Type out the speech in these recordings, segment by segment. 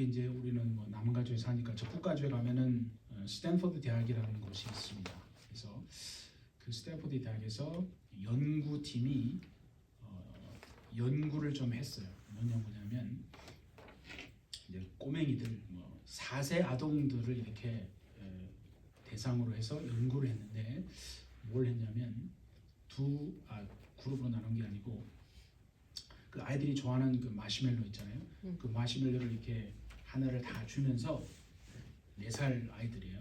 이제 우리는 뭐 남가주에 사니까 적국가주에 가면은 스탠포드 대학이라는 곳이 있습니다. 그래서 그 스탠포드 대학에서 연구팀이 연구를 좀 했어요. 뭐냐면 이제 꼬맹이들 4세 아동들을 이렇게 대상으로 해서 연구를 했는데 뭘 했냐면 그룹으로 나눈 게 아니고 그 아이들이 좋아하는 그 마시멜로 있잖아요. 그 마시멜로를 이렇게 하나를 다 주면서 4살 아이들이에요.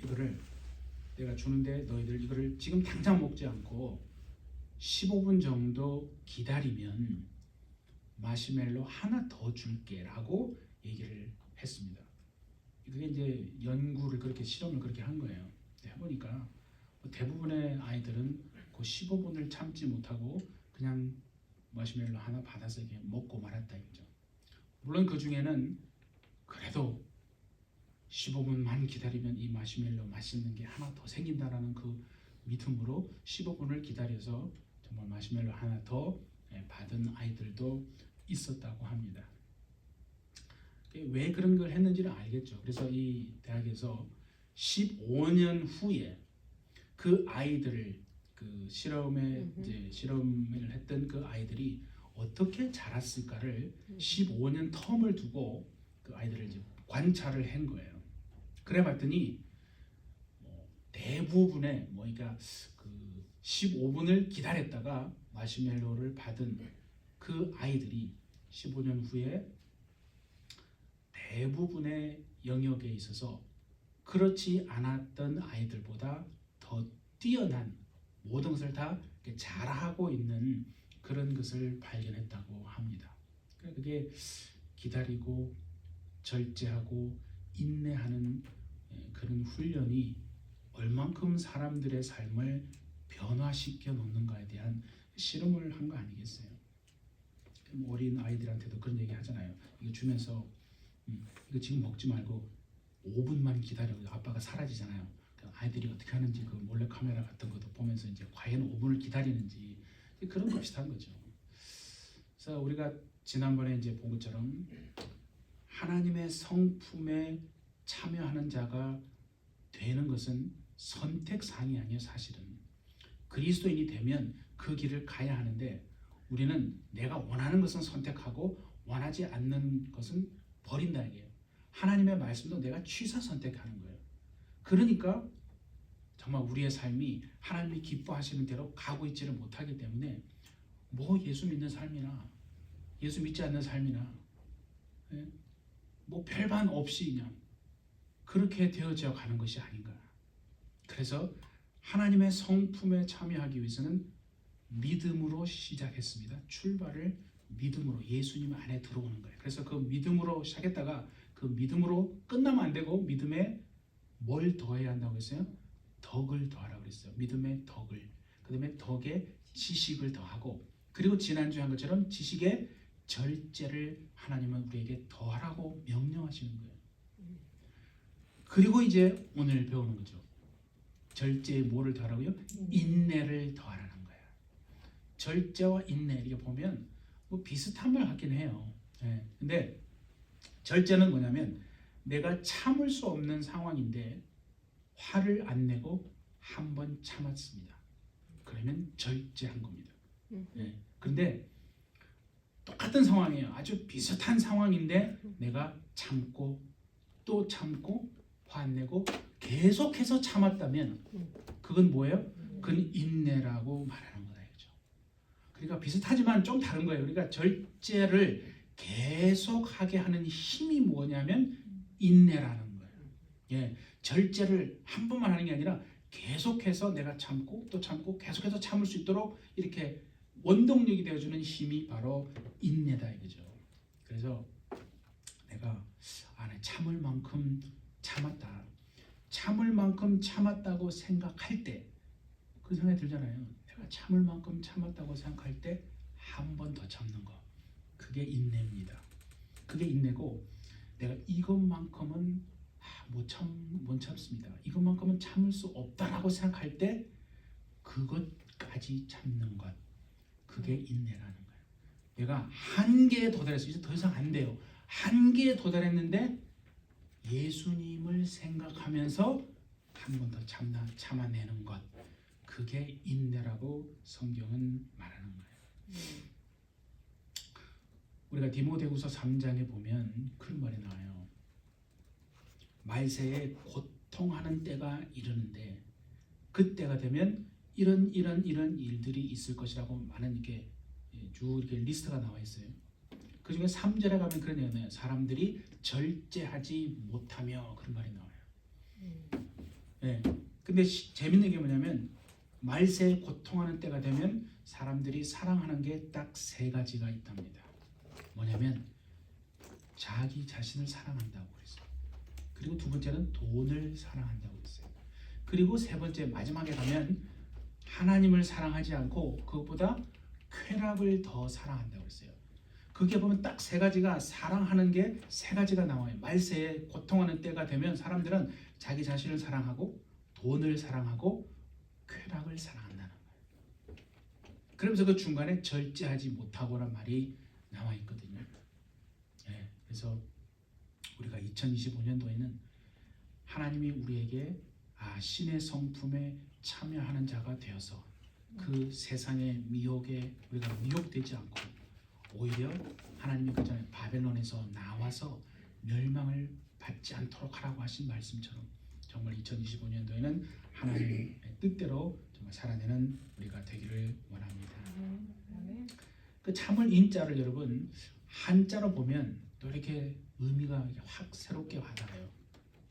이거를 내가 주는데 너희들 이거를 지금 당장 먹지 않고 15분 정도 기다리면 마시멜로 하나 더 줄게 라고 얘기를 했습니다. 그게 이제 연구를 그렇게 실험을 그렇게 한 거예요. 해보니까 대부분의 아이들은 그 15분을 참지 못하고 그냥 마시멜로 하나 받아서 이렇게 먹고 말았다 이거죠. 물론 그 중에는 그래도 15분만 기다리면 이 마시멜로 맛있는 게 하나 더 생긴다라는 그 믿음으로 15분을 기다려서 정말 마시멜로 하나 더 받은 아이들도 있었다고 합니다. 왜 그런 걸 했는지는 알겠죠. 그래서 이 대학에서 15년 후에 그 아이들을 그 실험을 했던 그 아이들이 어떻게 자랐을까를 15년 텀을 두고 그 아이들을 이제 관찰을 한 거예요. 그래 봤더니 대부분의 그러니까 그 15분을 기다렸다가 마시멜로를 받은 그 아이들이 15년 후에 대부분의 영역에 있어서 그렇지 않았던 아이들보다 더 뛰어난 모든 것을 다 잘하고 있는 그런 것을 발견했다고 합니다. 그게 기다리고 절제하고 인내하는 그런 훈련이 얼만큼 사람들의 삶을 변화시켜 놓는가에 대한 실험을 한 거 아니겠어요? 어린 아이들한테도 그런 얘기 하잖아요. 이거 주면서 이거 지금 먹지 말고 5분만 기다려. 아빠가 사라지잖아요. 아이들이 어떻게 하는지 그 몰래 카메라 같은 것도 보면서 이제 과연 5분을 기다리는지 그런 거 비슷한 거죠. 그래서 우리가 지난번에 이제 본 것처럼 하나님의 성품에 참여하는 자가 되는 것은 선택사항이 아니에요. 사실은 그리스도인이 되면 그 길을 가야 하는데 우리는 내가 원하는 것은 선택하고 원하지 않는 것은 버린다 이게요. 하나님의 말씀도 내가 취사 선택하는 거예요. 그러니까 정말 우리의 삶이 하나님이 기뻐하시는 대로 가고 있지를 못하기 때문에 예수 믿는 삶이나 예수 믿지 않는 삶이나 별반 없이 그냥 그렇게 되어져 가는 것이 아닌가. 그래서 하나님의 성품에 참여하기 위해서는 믿음으로 시작했습니다. 출발을 믿음으로 예수님 안에 들어오는 거예요. 그래서 그 믿음으로 시작했다가 그 믿음으로 끝나면 안 되고 믿음에 뭘 더해야 한다고 했어요? 덕을 더하라고 그랬어요. 믿음의 덕을. 그 다음에 덕에 지식을 더하고 그리고 지난주에 한 것처럼 지식의 절제를 하나님은 우리에게 더하라고 명령하시는 거예요. 그리고 이제 오늘 배우는 거죠. 절제에 뭐를 더하라고요? 인내를 더하라는 거예요. 절제와 인내 이렇게 보면 비슷한 말 같긴 해요. 근데 절제는 뭐냐면 내가 참을 수 없는 상황인데 화를 안 내고 한 번 참았습니다. 그러면 절제한 겁니다. 그런데 똑같은 상황이에요. 아주 비슷한 상황인데 내가 참고 또 참고 화 안 내고 계속해서 참았다면 그건 뭐예요? 그건 인내라고 말하는 거다 이거죠. 그러니까 비슷하지만 좀 다른 거예요. 그러니까 절제를 계속하게 하는 힘이 뭐냐면 인내라는 거예요. 절제를 한 번만 하는 게 아니라 계속해서 내가 참고 또 참고 계속해서 참을 수 있도록 이렇게 원동력이 되어주는 힘이 바로 인내다 이거죠. 그래서 내가 참을 만큼 참았다. 참을 만큼 참았다고 생각할 때 그 생각이 들잖아요. 내가 참을 만큼 참았다고 생각할 때 한 번 더 참는 거. 그게 인내입니다. 그게 인내고 내가 이것만큼은 못 참습니다. 이것만큼은 참을 수 없다라고 생각할 때 그것까지 참는 것. 그게 인내라는 거예요. 내가 한계에 도달해서 이제 더 이상 안 돼요. 한계에 도달했는데 예수님을 생각하면서 한 번 더 참아내는 것, 그게 인내라고 성경은 말하는 거예요. 우리가 디모데후서 3장에 보면 그런 말이 나와요. 말세에 고통하는 때가 이르는데 그때가 되면 이런 일들이 있을 것이라고 많은 이렇게 쭉 이렇게 리스트가 나와 있어요. 그 중에 3절에 가면 그런 얘기가 나와요. 사람들이 절제하지 못하며, 그런 말이 나와요. 네. 근데 재밌는 게 뭐냐면 말세에 고통하는 때가 되면 사람들이 사랑하는 게 딱 세 가지가 있답니다. 뭐냐면 자기 자신을 사랑한다고 그랬어요. 그리고 두 번째는 돈을 사랑한다고 그랬어요. 그리고 세 번째 마지막에 가면 하나님을 사랑하지 않고 그것보다 쾌락을 더 사랑한다고 그랬어요. 그게 보면 딱 세 가지가, 사랑하는 게 세 가지가 나와요. 말세에 고통하는 때가 되면 사람들은 자기 자신을 사랑하고 돈을 사랑하고 쾌락을 사랑한다는 거예요. 그러면서 그 중간에 절제하지 못하고란 말이 나와 있거든요. 네, 그래서 우리가 2025년도에는 하나님이 우리에게 신의 성품에 참여하는 자가 되어서 그 세상의 미혹에 우리가 미혹되지 않고 오히려 하나님이 그 전에 바벨론에서 나와서 멸망을 받지 않도록 하라고 하신 말씀처럼 정말 2025년도에는 하나님의 뜻대로 정말 살아내는 우리가 되기를 원합니다. 그 참을 인자를 여러분 한자로 보면 또 이렇게 의미가 이렇게 확 새롭게 와닿아요.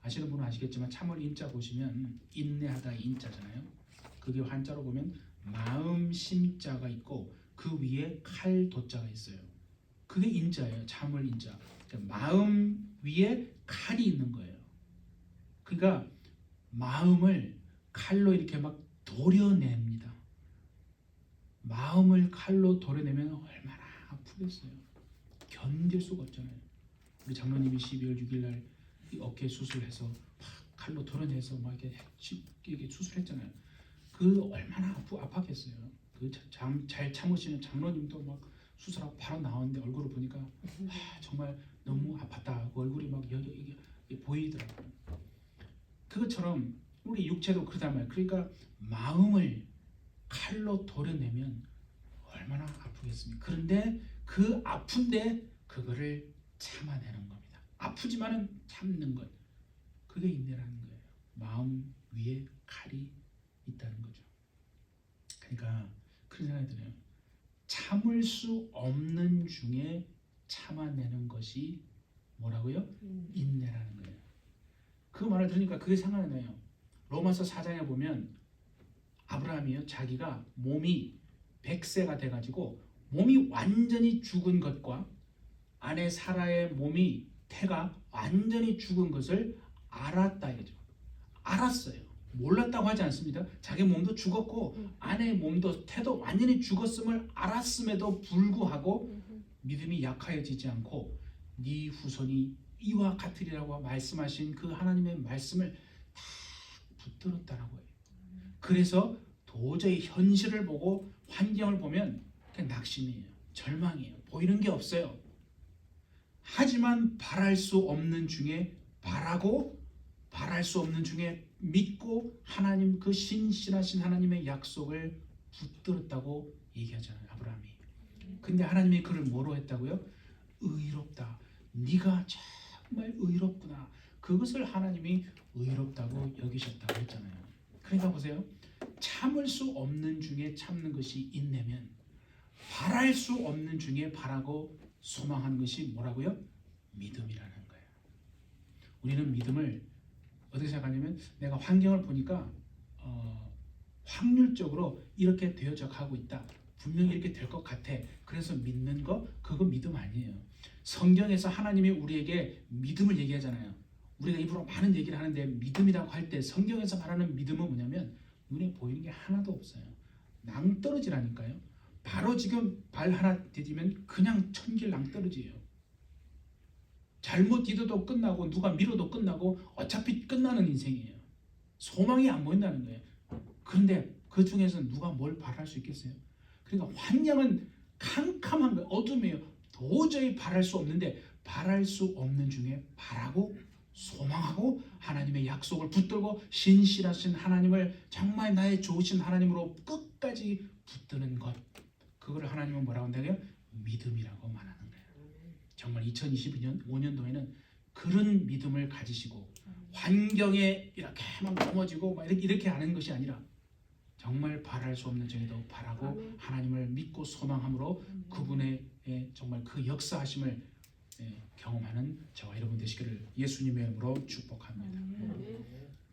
아시는 분은 아시겠지만 참을 인자 보시면 인내하다 인자잖아요. 그게 한자로 보면 마음 심자가 있고 그 위에 칼 도자가 있어요. 그게 인자예요. 참을 인자. 마음 위에 칼이 있는 거예요. 그러니까 마음을 칼로 이렇게 막 도려냅니다. 마음을 칼로 도려내면 얼마나 아프겠어요. 견딜 수가 없잖아요. 우리 장로님이 12월 6일 날 어깨 수술해서 막 칼로 도려내서 막 이렇게 수술했잖아요. 그 얼마나 아팠겠어요. 그 잘 참으시는 장로님도 막 수술하고 바로 나왔는데 얼굴을 보니까 정말 너무 아팠다. 그 얼굴이 막 여기 보이더라고요. 그것처럼 우리 육체도 그러단 말이에요. 그러니까 마음을 칼로 도려내면 얼마나 아프겠습니까? 그런데 그 아픈데 그거를 참아내는 겁니다. 아프지만은 참는 것. 그게 인내라는 거예요. 마음 위에 칼이 있다는 거죠. 그러니까 그런 생각이 드네요. 참을 수 없는 중에 참아내는 것이 뭐라고요? 인내라는 거예요. 그 말을 들으니까 그게 생각이 나요. 로마서 4장에 보면 아브라함이요, 자기가 몸이 100세가 돼가지고 몸이 완전히 죽은 것과 아내 사라의 몸이 태가 완전히 죽은 것을 알았다 이거죠. 알았어요. 몰랐다고 하지 않습니다. 자기 몸도 죽었고 아내의 몸도 태도 완전히 죽었음을 알았음에도 불구하고 믿음이 약하여지지 않고 네 후손이 이와 같으리라고 말씀하신 그 하나님의 말씀을 다 붙들었다라고 해요. 그래서 도저히 현실을 보고 환경을 보면 그냥 낙심이에요. 절망이에요. 보이는 게 없어요. 하지만 바랄 수 없는 중에 바라고 바랄 수 없는 중에 믿고 하나님 그 신실하신 하나님의 약속을 붙들었다고 얘기하잖아요. 아브라함이. 근데 하나님이 그를 뭐로 했다고요? 의롭다. 네가 정말 의롭구나. 그것을 하나님이 의롭다고 여기셨다고 했잖아요. 그러니까 보세요. 참을 수 없는 중에 참는 것이 인내면 바랄 수 없는 중에 바라고 소망하는 것이 뭐라고요? 믿음이라는 거예요. 우리는 믿음을 어떻게 생각하냐면 내가 환경을 보니까 확률적으로 이렇게 되어져 가고 있다. 분명히 이렇게 될 것 같아. 그래서 믿는 거 그거 믿음 아니에요. 성경에서 하나님이 우리에게 믿음을 얘기하잖아요. 우리가 입으로 많은 얘기를 하는데 믿음이라고 할 때 성경에서 말하는 믿음은 뭐냐면 눈에 보이는 게 하나도 없어요. 낭떠러지라니까요. 바로 지금 발 하나 디디면 그냥 천길 낭떠러지예요. 잘못 디뎌도 끝나고 누가 밀어도 끝나고 어차피 끝나는 인생이에요. 소망이 안 보인다는 거예요. 그런데 그 중에서 누가 뭘 바랄 수 있겠어요? 그러니까 환경은 캄캄한 거예요. 어둠이에요. 도저히 바랄 수 없는데 바랄 수 없는 중에 바라고 소망하고 하나님의 약속을 붙들고 신실하신 하나님을 정말 나의 좋으신 하나님으로 끝까지 붙드는 것, 그걸 하나님은 뭐라고 한다고요? 믿음이라고 말하는 거예요. 정말 2022년 5년도에는 그런 믿음을 가지시고 환경에 이렇게 막 넘어지고 막 이렇게 하는 것이 아니라 정말 바랄 수 없는 중에도 바라고 하나님을 믿고 소망함으로 그분의 정말 그 역사하심을 경험하는 저와 여러분 되시기를 예수님의 이름으로 축복합니다.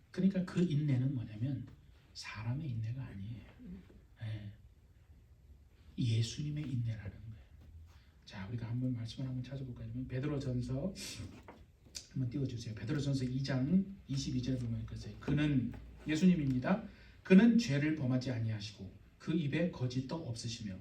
그러니까 그 인내는 뭐냐면 사람의 인내가 아니에요. 예수님의 인내라는 거예요. 자, 우리가 한번 말씀을 한번 찾아볼까요? 베드로전서 한번 띄워주세요. 베드로전서 2장 22절에 보면 그는 예수님입니다. 그는 죄를 범하지 아니하시고 그 입에 거짓도 없으시며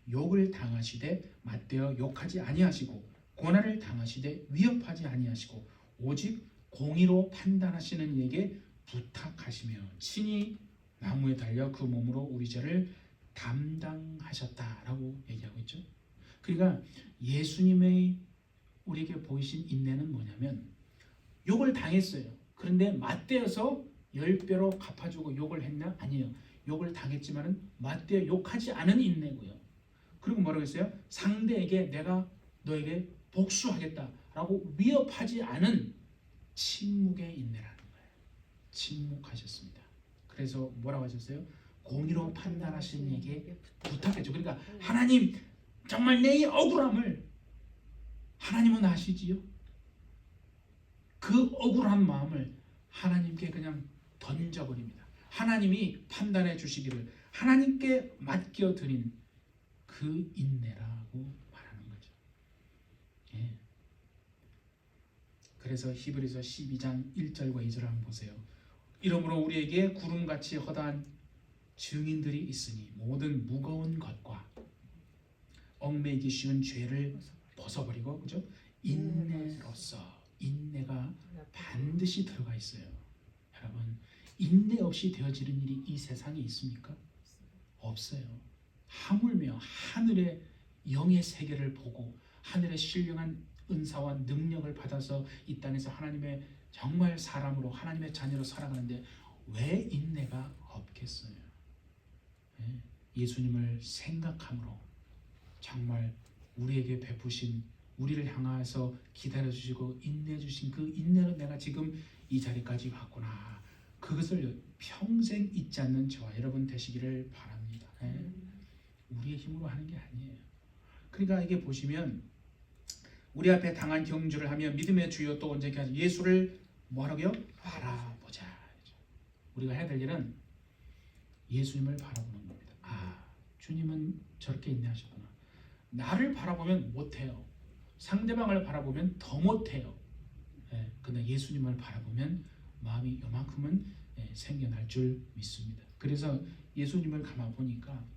욕을 당하시되 맞대어 욕하지 아니하시고 고난을 당하시되 위협하지 아니하시고 오직 공의로 판단하시는 이에게 부탁하시며 친히 나무에 달려 그 몸으로 우리 죄를 담당하셨다라고 얘기하고 있죠. 그러니까 예수님의 우리에게 보이신 인내는 뭐냐면 욕을 당했어요. 그런데 맞대어서 10배로 갚아주고 욕을 했나? 아니에요. 욕을 당했지만은 맞대어 욕하지 않은 인내고요. 그리고 뭐라고 했어요? 상대에게 내가 너에게 복수하겠다라고 위협하지 않은 침묵의 인내라는 거예요. 침묵하셨습니다. 그래서 뭐라고 하셨어요? 공의로 판단하시는 이에게 부탁했죠. 그러니까 하나님, 정말 내 억울함을 하나님은 아시지요? 그 억울한 마음을 하나님께 그냥 던져버립니다. 하나님이 판단해 주시기를 하나님께 맡겨드린 그 인내라고 말하는 거죠. 예. 그래서 히브리서 12장 1절과 2절을 한번 보세요. 이러므로 우리에게 구름같이 허다한 증인들이 있으니 모든 무거운 것과 얽매이기 쉬운 죄를 벗어버리고, 그죠? 인내로서, 인내가 반드시 들어가 있어요. 여러분, 인내 없이 되어지는 일이 이 세상에 있습니까? 없어요. 하물며 하늘의 영의 세계를 보고 하늘의 신령한 은사와 능력을 받아서 이 땅에서 하나님의 정말 사람으로, 하나님의 자녀로 살아가는데 왜 인내가 없겠어요? 예수님을 생각함으로 정말 우리에게 베푸신, 우리를 향해서 기다려주시고 인내해주신 그 인내로 내가 지금 이 자리까지 왔구나, 그것을 평생 잊지 않는 저와 여러분 되시기를 바랍니다. 우리의 힘으로 하는 게 아니에요. 그러니까 이게 보시면 우리 앞에 당한 경주를 하며 믿음의 주여 또 언제까지 예수를 뭐라고요? 바라보자. 우리가 해야 될 일은 예수님을 바라보는 겁니다. 아, 주님은 저렇게 인내하셨구나. 나를 바라보면 못해요. 상대방을 바라보면 더 못해요. 근데 예수님을 바라보면 마음이 요만큼은 생겨날 줄 믿습니다. 그래서 예수님을 가만 보니까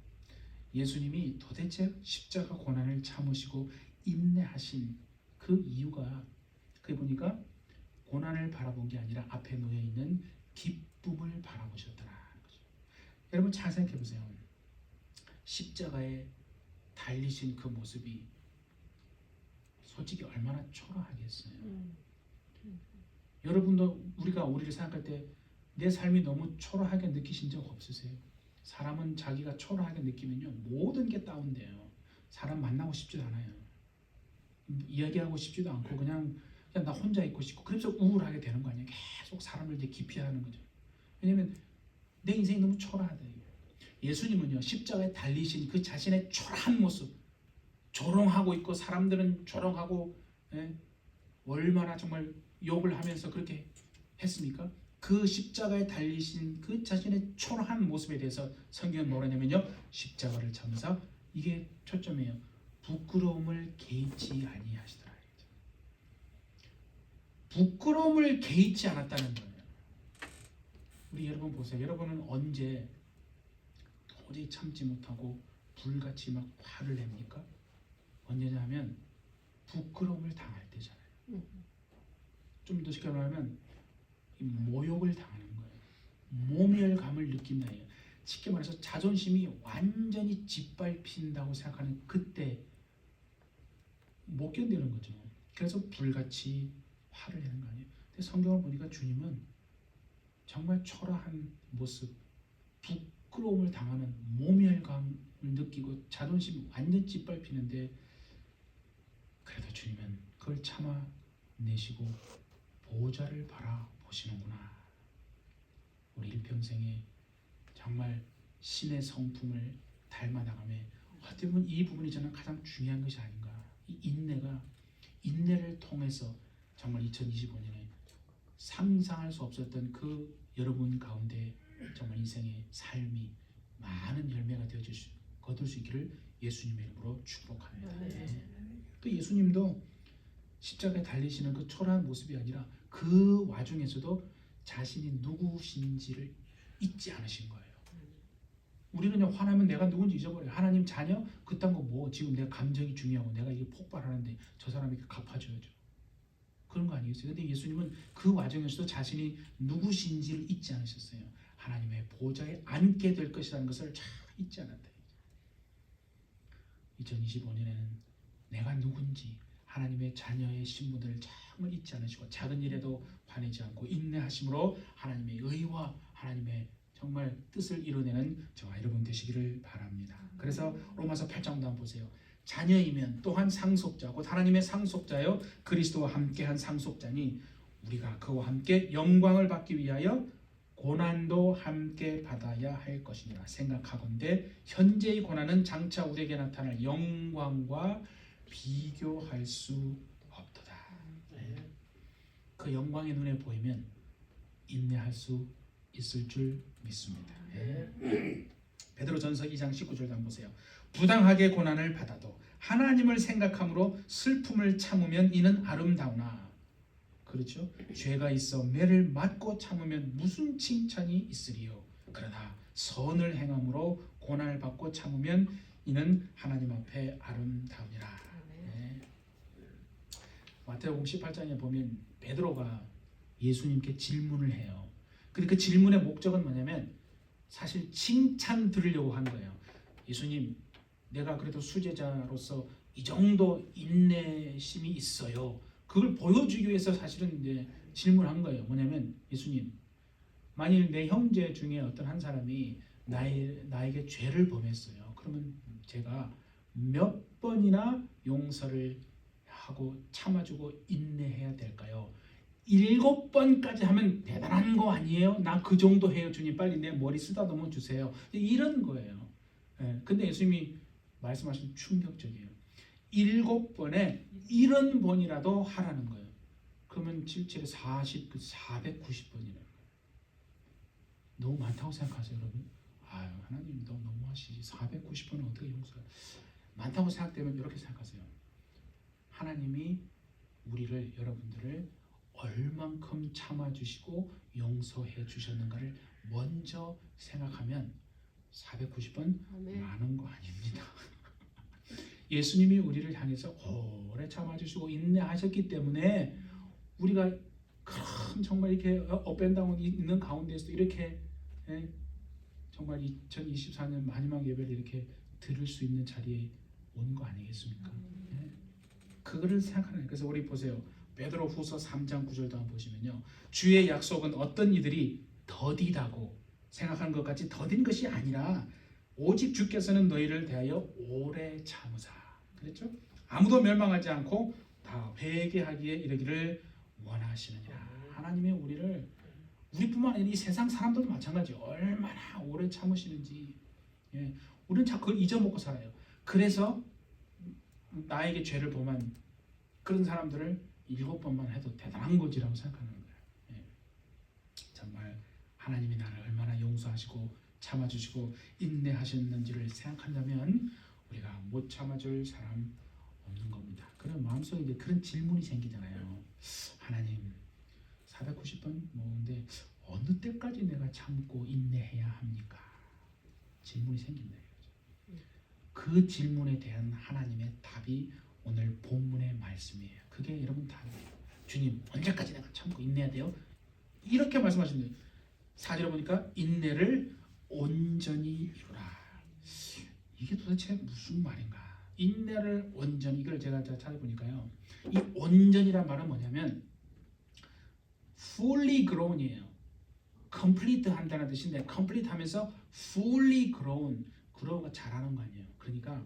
예수님이 도대체 십자가 고난을 참으시고 인내하신 그 이유가, 그게 보니까 고난을 바라본 게 아니라 앞에 놓여 있는 기쁨을 바라보셨더라는 거죠. 여러분 잘 생각해 보세요. 십자가에 달리신 그 모습이 솔직히 얼마나 초라하겠어요. 여러분도 우리를 생각할 때 내 삶이 너무 초라하게 느끼신 적 없으세요? 사람은 자기가 초라하게 느끼면요 모든 게 다운돼요. 사람 만나고 싶지도 않아요. 이야기하고 싶지도 않고 그냥 나 혼자 있고 싶고, 그래서 우울하게 되는 거 아니에요. 계속 사람을 이제 기피하는 거죠. 왜냐면 내 인생이 너무 초라하다. 예수님은요 십자가에 달리신 그 자신의 초라한 모습, 조롱하고 있고 사람들은 조롱하고, 얼마나 정말 욕을 하면서 그렇게 했습니까? 그 십자가에 달리신 그 자신의 초라한 모습에 대해서 성경은 뭐라 하냐면요, 십자가를 참으사, 이게 초점이에요, 부끄러움을 개의치 아니하시더라. 부끄러움을 개의치 않았다는 거예요. 우리 여러분 보세요. 여러분은 언제 도저히 참지 못하고 불같이 막 화를 냅니까? 언제냐면 부끄러움을 당할 때잖아요. 좀 더 쉽게 말하면 모욕을 당하는 거예요. 모멸감을 느낀다예요. 쉽게 말해서 자존심이 완전히 짓밟힌다고 생각하는 그때 못 견디는 거죠. 그래서 불같이 화를 내는 거 아니에요. 근데 성경을 보니까 주님은 정말 초라한 모습, 부끄러움을 당하는 모멸감을 느끼고 자존심 완전 짓밟히는데 그래도 주님은 그걸 참아내시고 보좌를 바라보시는구나. 우리 일평생에 정말 신의 성품을 닮아나가며 어떻게 보면 이 부분이 저는 가장 중요한 것이 아닌가. 이 인내를 통해서 정말 2025년에 상상할 수 없었던 그 여러분 가운데 정말 인생의 삶이 많은 열매가 거둘 수 있기를 예수님의 이름으로 축복합니다. 또 예수님도 십자가에 달리시는 그 초라한 모습이 아니라 그 와중에서도 자신이 누구신지를 잊지 않으신 거예요. 우리는요, 화나면 내가 누군지 잊어버려요. 하나님 자녀? 그딴 거 뭐 지금 내 감정이 중요하고 내가 이게 폭발하는데 저 사람에게 갚아줘야죠. 그런 거 아니겠어요? 근데 예수님은 그 와중에서도 자신이 누구신지를 잊지 않으셨어요. 하나님의 보좌에 앉게 될 것이라는 것을 잘 잊지 않았다. 2025년에는 내가 누군지 하나님의 자녀의 신분을 정말 잊지 않으시고 작은 일에도 화내지 않고 인내하심으로 하나님의 의와 하나님의 정말 뜻을 이루내는 저와 여러분 되시기를 바랍니다. 그래서 로마서 8장도 한번 보세요. 자녀이면 또한 상속자, 곧 하나님의 상속자여 그리스도와 함께한 상속자니 우리가 그와 함께 영광을 받기 위하여 고난도 함께 받아야 할 것이니라 생각하건대 현재의 고난은 장차 우리에게 나타날 영광과 비교할 수 없도다. 그 영광의 눈에 보이면 인내할 수 있을 줄 믿습니다. 베드로전서 2장 19절도 한번 보세요. 부당하게 고난을 받아도 하나님을 생각함으로 슬픔을 참으면 이는 아름다우나, 그렇죠? 죄가 있어 매를 맞고 참으면 무슨 칭찬이 있으리요. 그러나 선을 행함으로 고난을 받고 참으면 이는 하나님 앞에 아름다우니라. 마태복음 18장에 보면 베드로가 예수님께 질문을 해요. 근데 그 질문의 목적은 뭐냐면 사실 칭찬 들으려고 한 거예요. 예수님, 내가 그래도 수제자로서 이 정도 인내심이 있어요. 그걸 보여주기 위해서 사실은 이제 질문한 거예요. 뭐냐면 예수님, 만일 내 형제 중에 어떤 한 사람이 나에게 죄를 범했어요. 그러면 제가 몇 번이나 용서를 하고 참아주고 인내해야 될까요? 7번까지 하면 대단한 거 아니에요? 나 그 정도 해요. 주님 빨리 내 머리 쓰다듬어 주세요. 이런 거예요. 근데 예수님이 말씀하신 충격적이에요. 7번에 70번이라도 하라는 거예요. 그러면 7, 40, 490번이라는 거예요. 너무 많다고 생각하세요, 여러분? 아유, 하나님 너무 하시지. 490번은 어떻게 용서해? 많다고 생각되면 이렇게 생각하세요. 하나님이 우리를, 여러분들을 얼만큼 참아주시고 용서해 주셨는가를 먼저 생각하면 490번 많은 거 아닙니다. 예수님이 우리를 향해서 오래 참아주시고 인내하셨기 때문에 우리가 큰 정말 이렇게 업앤다운 있는 가운데서도 이렇게 정말 2024년 마지막 예배를 이렇게 들을 수 있는 자리에 온 거 아니겠습니까? 그거를 생각하는. 그래서 우리 보세요. 베드로후서 3장 9절도 한번 보시면요. 주의 약속은 어떤 이들이 더디다고 생각하는 것 같이 더딘 것이 아니라 오직 주께서는 너희를 대하여 오래 참으사. 그랬죠? 아무도 멸망하지 않고 다 회개하기에 이르기를 원하시느니라. 하나님이 우리뿐만 아니라 이 세상 사람들도 마찬가지. 얼마나 오래 참으시는지. 우리는 자꾸 그걸 잊어먹고 살아요. 그래서 나에게 죄를 범한 그런 사람들을 7번만 해도 대단한 거지라고 생각하는 거예요. 정말 하나님이 나를 얼마나 용서하시고 참아주시고 인내하셨는지를 생각한다면 우리가 못 참아줄 사람 없는 겁니다. 그런 마음속에 이제 그런 질문이 생기잖아요. 하나님, 490번 근데 어느 때까지 내가 참고 인내해야 합니까? 질문이 생긴다. 그 질문에 대한 하나님의 답이 오늘 본문의 말씀이에요. 그게 여러분 답이에요. 주님, 언제까지 내가 참고 인내해야 돼요? 이렇게 말씀하시는데 4절에 보니까 인내를 온전히 이루라. 이게 도대체 무슨 말인가? 인내를 온전히, 이걸 제가 찾아보니까요. 이 온전이란 말은 뭐냐면 fully grown이에요. complete 한다는 뜻인데 complete 하면서 fully grown, grow가 자라는 거 아니에요. 그러니까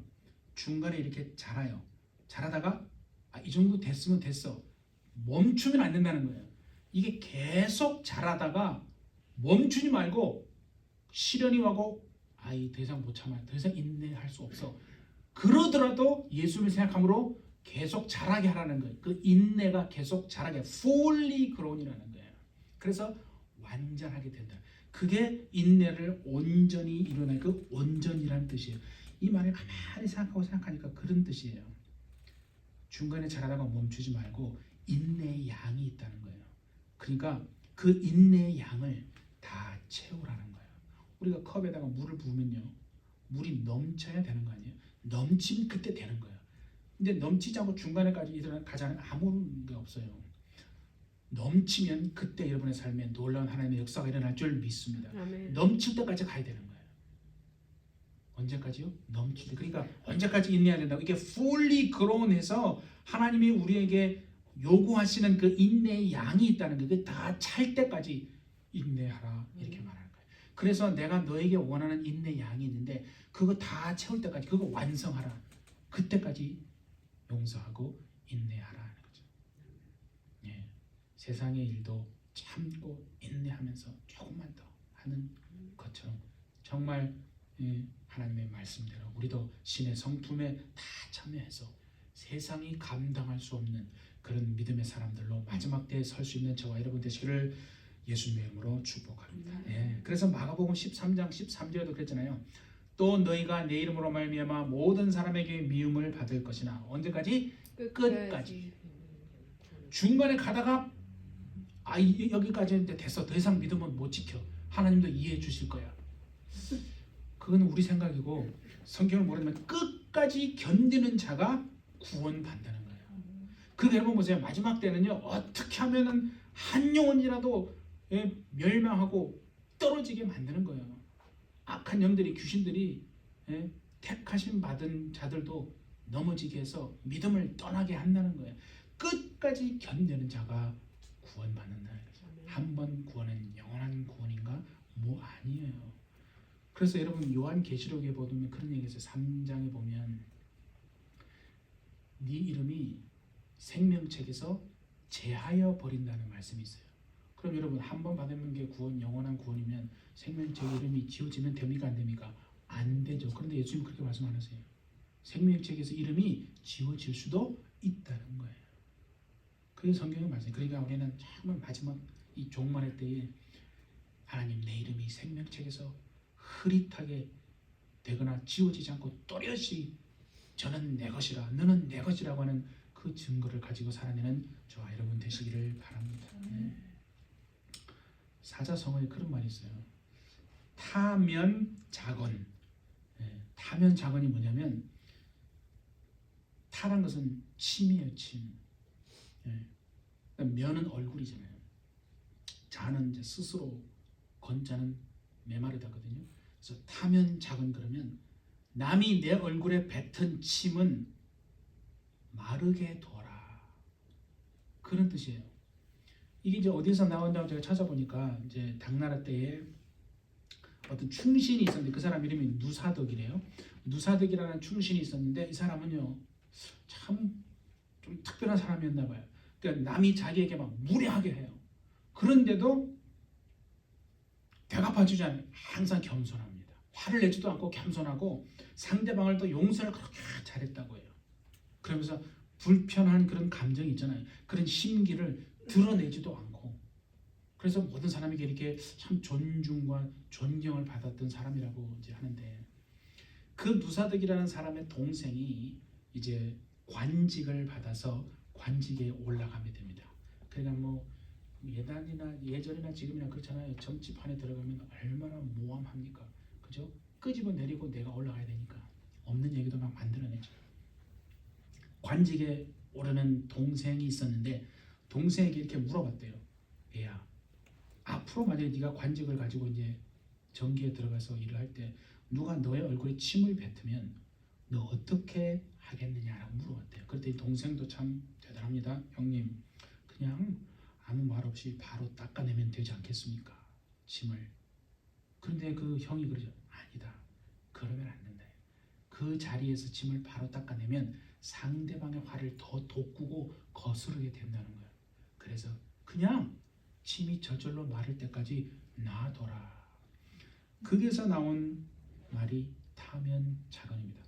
중간에 이렇게 자라요. 자라다가 이 정도 됐으면 됐어. 멈추면 안 된다는 거예요. 이게 계속 자라다가 멈추지 말고 시련이 와고 더 이상 못 참아. 더 이상 인내할 수 없어. 그러더라도 예수님을 생각함으로 계속 자라게 하라는 거예요. 그 인내가 계속 자라게 fully grown이라는 거예요. 그래서 완전하게 된다. 그게 인내를 온전히 이루는 그 온전이라는 뜻이에요. 이 말을 가만히 생각하니까 그런 뜻이에요. 중간에 자라다가 멈추지 말고 인내의 양이 있다는 거예요. 그러니까 그 인내의 양을 다 채우라는 거예요. 우리가 컵에다가 물을 부으면요, 물이 넘쳐야 되는 거 아니에요? 넘치면 그때 되는 거예요. 근데 넘치지 않고 중간에까지 가자는 아무 게 없어요. 넘치면 그때 여러분의 삶에 놀라운 하나님의 역사가 일어날 줄 믿습니다. 아멘. 넘칠 때까지 가야 되는 거예요. 언제까지요? 넘칠 때. 그러니까 언제까지 인내해야 된다고? 이게 fully grown해서 하나님이 우리에게 요구하시는 그 인내의 양이 있다는 게 그게 다 찰 때까지 인내하라 이렇게 말하는 거예요. 그래서 내가 너에게 원하는 인내 양이 있는데 그거 다 채울 때까지 그거 완성하라. 그때까지 용서하고 인내하라 하는 거죠. 예. 세상의 일도 참고 인내하면서 조금만 더 하는 것처럼 정말 하나님의 말씀대로 우리도 신의 성품에 다 참여해서 세상이 감당할 수 없는 그런 믿음의 사람들로 마지막 때에 설 수 있는 저와 여러분 되시기를 예수님의 이름으로 축복합니다. 예. 그래서 마가복음 13장 13절에도 그랬잖아요. 또 너희가 내 이름으로 말미암아 모든 사람에게 미움을 받을 것이나 언제까지? 끝까지. 중간에 가다가 여기까지 했는데 됐어. 더 이상 믿음은 못 지켜. 하나님도 이해해 주실 거야. 그건 우리 생각이고 성경을 모르면 끝까지 견디는 자가 구원받는다는 거예요. 그러니까 여러분 보세요. 마지막 때는요. 어떻게 하면은 한 영혼이라도 멸망하고 떨어지게 만드는 거예요. 악한 영들이 귀신들이 택하심 받은 자들도 넘어지게 해서 믿음을 떠나게 한다는 거예요. 끝까지 견디는 자가 구원받는다. 한 번 구원은 영원한 구원인가? 뭐 아니에요. 그래서 여러분 요한계시록에 보면 그런 얘기가 있어요. 3장에 보면 네 이름이 생명책에서 제하여 버린다는 말씀이 있어요. 그럼 여러분 한 번 받으면 게 구원, 영원한 구원이면 생명책 이름이 지워지면 됩니까 안 됩니까? 안 되죠. 그런데 예수님 그렇게 말씀 안 하세요. 생명책에서 이름이 지워질 수도 있다는 거예요. 그게 성경의 말씀. 그러니까 우리는 정말 마지막 이 종말의 때에 하나님 내 이름이 생명책에서 흐릿하게 되거나 지워지지 않고 또렷이 저는 내 것이라 너는 내 것이라고 하는 그 증거를 가지고 살아내는 저와 여러분 되시기를 바랍니다. 사자성어에 그런 말이 있어요. 타면자건. 타면자건이 뭐냐면 타란 것은 침이에요. 침. 면은 얼굴이잖아요. 자는 이제 스스로, 건자는 메마르다거든요. 그래서 타면자건 그러면 남이 내 얼굴에 뱉은 침은 마르게 둬라. 그런 뜻이에요. 이게 이제 어디서 나온다고 제가 찾아보니까 이제 당나라 때에 어떤 충신이 있었는데 그 사람 이름이 누사덕이래요. 누사덕이라는 충신이 있었는데 이 사람은요 참 좀 특별한 사람이었나 봐요. 그러니까 남이 자기에게 막 무례하게 해요. 그런데도 대갚아주지 않아요. 항상 겸손합니다. 화를 내지도 않고 겸손하고 상대방을 또 용서를 그렇게 잘했다고 해요. 그러면서 불편한 그런 감정이 있잖아요. 그런 심기를 드러내지도 않고 그래서 모든 사람에게 이렇게 참 존중과 존경을 받았던 사람이라고 이제 하는데 그 누사덕이라는 사람의 동생이 이제 관직을 받아서 관직에 올라가게 됩니다. 그러니까 뭐 예전이나 지금이나 그렇잖아요. 정치판에 들어가면 얼마나 모함합니까? 그죠? 끄집어 내리고 내가 올라가야 되니까 없는 얘기도 막 만들어내죠. 관직에 오르는 동생이 있었는데 동생에게 이렇게 물어봤대요. 얘야, 앞으로 만약에 네가 관직을 가지고 이제 정계에 들어가서 일을 할 때 누가 너의 얼굴에 침을 뱉으면 너 어떻게 하겠느냐라고 물어봤대요. 그랬더니 동생도 참 대단합니다. 형님, 그냥 아무 말 없이 바로 닦아내면 되지 않겠습니까? 짐을. 그런데 그 형이 그러죠. 아니다. 그러면 안 된다. 그 자리에서 짐을 바로 닦아내면 상대방의 화를 더 돋구고 거스르게 된다는 거예요. 그래서 그냥 짐이 저절로 마를 때까지 놔둬라. 거기에서 나온 말이 타면자건입니다.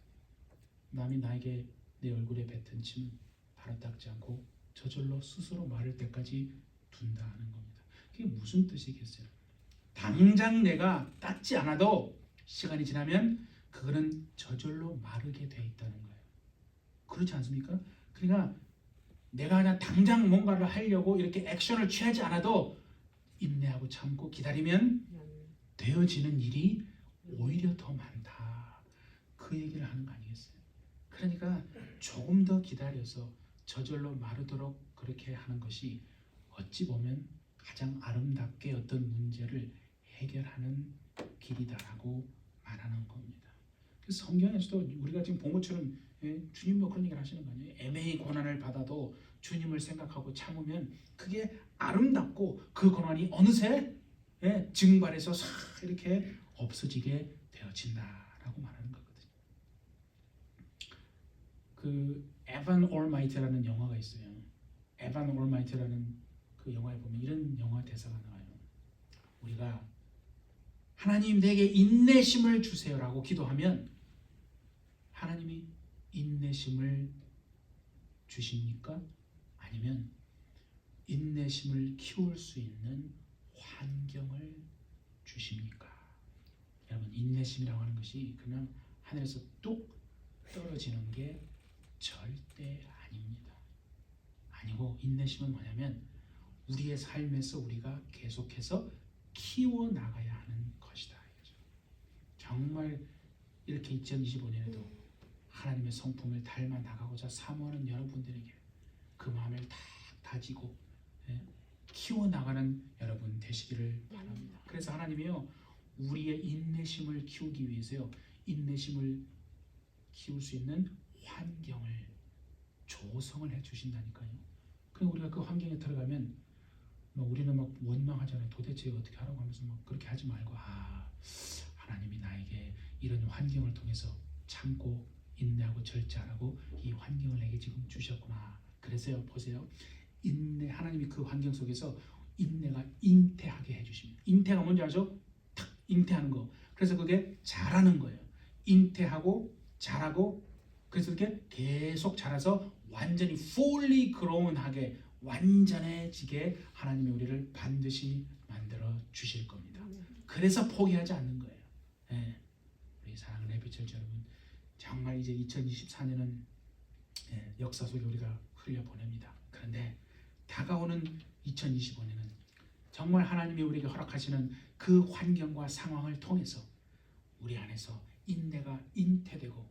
남이 나에게 내 얼굴에 뱉은 침은 바로 닦지 않고 저절로 스스로 마를 때까지 둔다는 겁니다. 그게 무슨 뜻이겠어요? 당장 내가 닦지 않아도 시간이 지나면 그거는 저절로 마르게 돼 있다는 거예요. 그렇지 않습니까? 그러니까 내가 그냥 당장 뭔가를 하려고 이렇게 액션을 취하지 않아도 인내하고 참고 기다리면 되어지는 일이 오히려 더 많다. 그 얘기를 하는 거 아니겠어요? 그러니까 조금 더 기다려서 저절로 마르도록 그렇게 하는 것이 어찌 보면 가장 아름답게 어떤 문제를 해결하는 길이다라고 말하는 겁니다. 성경에서도 우리가 지금 본 것처럼 주님도 그런 얘기를 하시는 거 아니에요? 애매히 고난을 받아도 주님을 생각하고 참으면 그게 아름답고 그 고난이 어느새 증발해서 싹 이렇게 없어지게 되어진다라고 말하는 거거든요. 그 에반 올마이트라는 영화가 있어요. 에반 올마이트라는 그 영화에 보면 이런 영화 대사가 나와요. 우리가 하나님 내게 인내심을 주세요라고 기도하면 하나님이 인내심을 주십니까? 아니면 인내심을 키울 수 있는 환경을 주십니까? 여러분, 인내심이라고 하는 것이 그냥 하늘에서 뚝 떨어지는 게 절대 아닙니다. 아니고 인내심은 뭐냐면 우리의 삶에서 우리가 계속해서 키워나가야 하는 것이다. 정말 이렇게 2025년에도 하나님의 성품을 닮아 나가고자 사모하는 여러분들에게 그 마음을 다 다지고 키워나가는 여러분 되시기를 바랍니다. 그래서 하나님이요, 우리의 인내심을 키우기 위해서요, 인내심을 키울 수 있는 환경을 조성을 해주신다니까요. 그럼 우리가 그 환경에 들어가면 우리는 막 원망하잖아요. 도대체 어떻게 하라고 하면서 막 그렇게 하지 말고 하나님이 나에게 이런 환경을 통해서 참고 인내하고 절제하라고 이 환경을 내게 지금 주셨구나. 그래서요, 보세요. 하나님이 그 환경 속에서 인내가 잉태하게 해주십니다. 잉태가 뭔지 아죠? 탁 잉태하는 거. 그래서 그게 자라는 거예요. 잉태하고 자라고, 그래서 이렇게 계속 자라서 완전히 fully grown하게 완전해지게 하나님이 우리를 반드시 만들어 주실 겁니다. 그래서 포기하지 않는 거예요. 우리 사랑하는 해피처치 여러분, 정말 이제 2024년은 역사 속에 우리가 흘려보냅니다. 그런데 다가오는 2025년은 정말 하나님이 우리에게 허락하시는 그 환경과 상황을 통해서 우리 안에서 인내가 잉태되고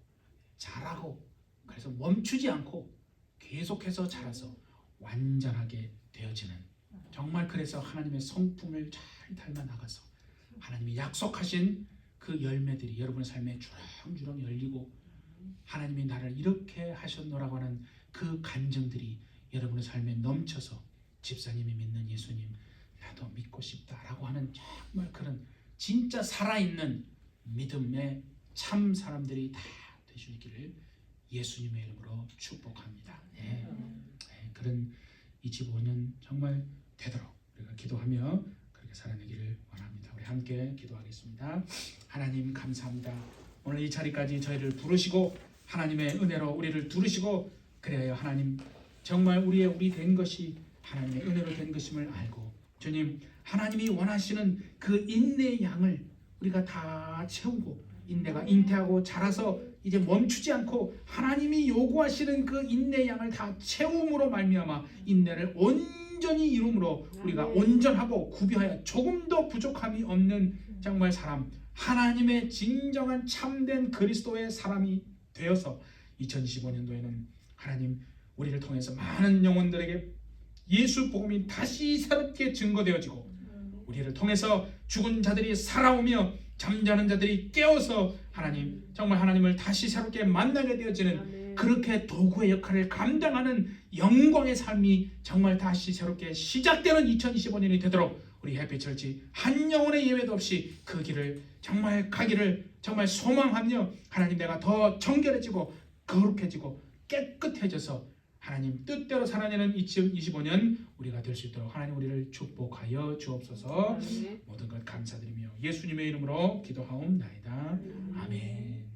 자라고, 그래서 멈추지 않고 계속해서 자라서 완전하게 되어지는, 정말 그래서 하나님의 성품을 잘 닮아 나가서 하나님이 약속하신 그 열매들이 여러분의 삶에 주렁주렁 열리고 하나님이 나를 이렇게 하셨노라고 하는 그 간증들이 여러분의 삶에 넘쳐서 집사님이 믿는 예수님 나도 믿고 싶다라고 하는 정말 그런 진짜 살아있는 믿음의 참 사람들이 다 되시기를 예수님의 이름으로 축복합니다. 그런 25년 정말 되도록 우리가 기도하며 그렇게 살아내기를 원합니다. 우리 함께 기도하겠습니다. 하나님 감사합니다. 오늘 이 자리까지 저희를 부르시고 하나님의 은혜로 우리를 두르시고, 그래야 하나님 정말 우리 된 것이 하나님의 은혜로 된 것임을 알고, 주님 하나님이 원하시는 그 인내의 양을 우리가 다 채우고 인내가 잉태하고 자라서 이제 멈추지 않고 하나님이 요구하시는 그 인내의 양을 다 채움으로 말미암아 인내를 온전히 이룸으로 우리가 온전하고 구비하여 조금도 부족함이 없는 정말 사람, 하나님의 진정한 참된 그리스도의 사람이 되어서 2025년도에는 하나님 우리를 통해서 많은 영혼들에게 예수 복음이 다시 새롭게 증거되어지고 우리를 통해서 죽은 자들이 살아오며 잠자는 자들이 깨어서 하나님 정말 하나님을 다시 새롭게 만나게 되어지는 아멘. 그렇게 도구의 역할을 감당하는 영광의 삶이 정말 다시 새롭게 시작되는 2025년이 되도록 우리 해피처치 한 영혼의 예외도 없이 그 길을 정말 가기를 정말 소망하며 하나님 내가 더 정결해지고 거룩해지고 깨끗해져서 하나님 뜻대로 살아내는 2025년 우리가 될 수 있도록 하나님 우리를 축복하여 주옵소서. 아멘. 모든 것 감사드리며 예수님의 이름으로 기도하옵나이다. 아멘.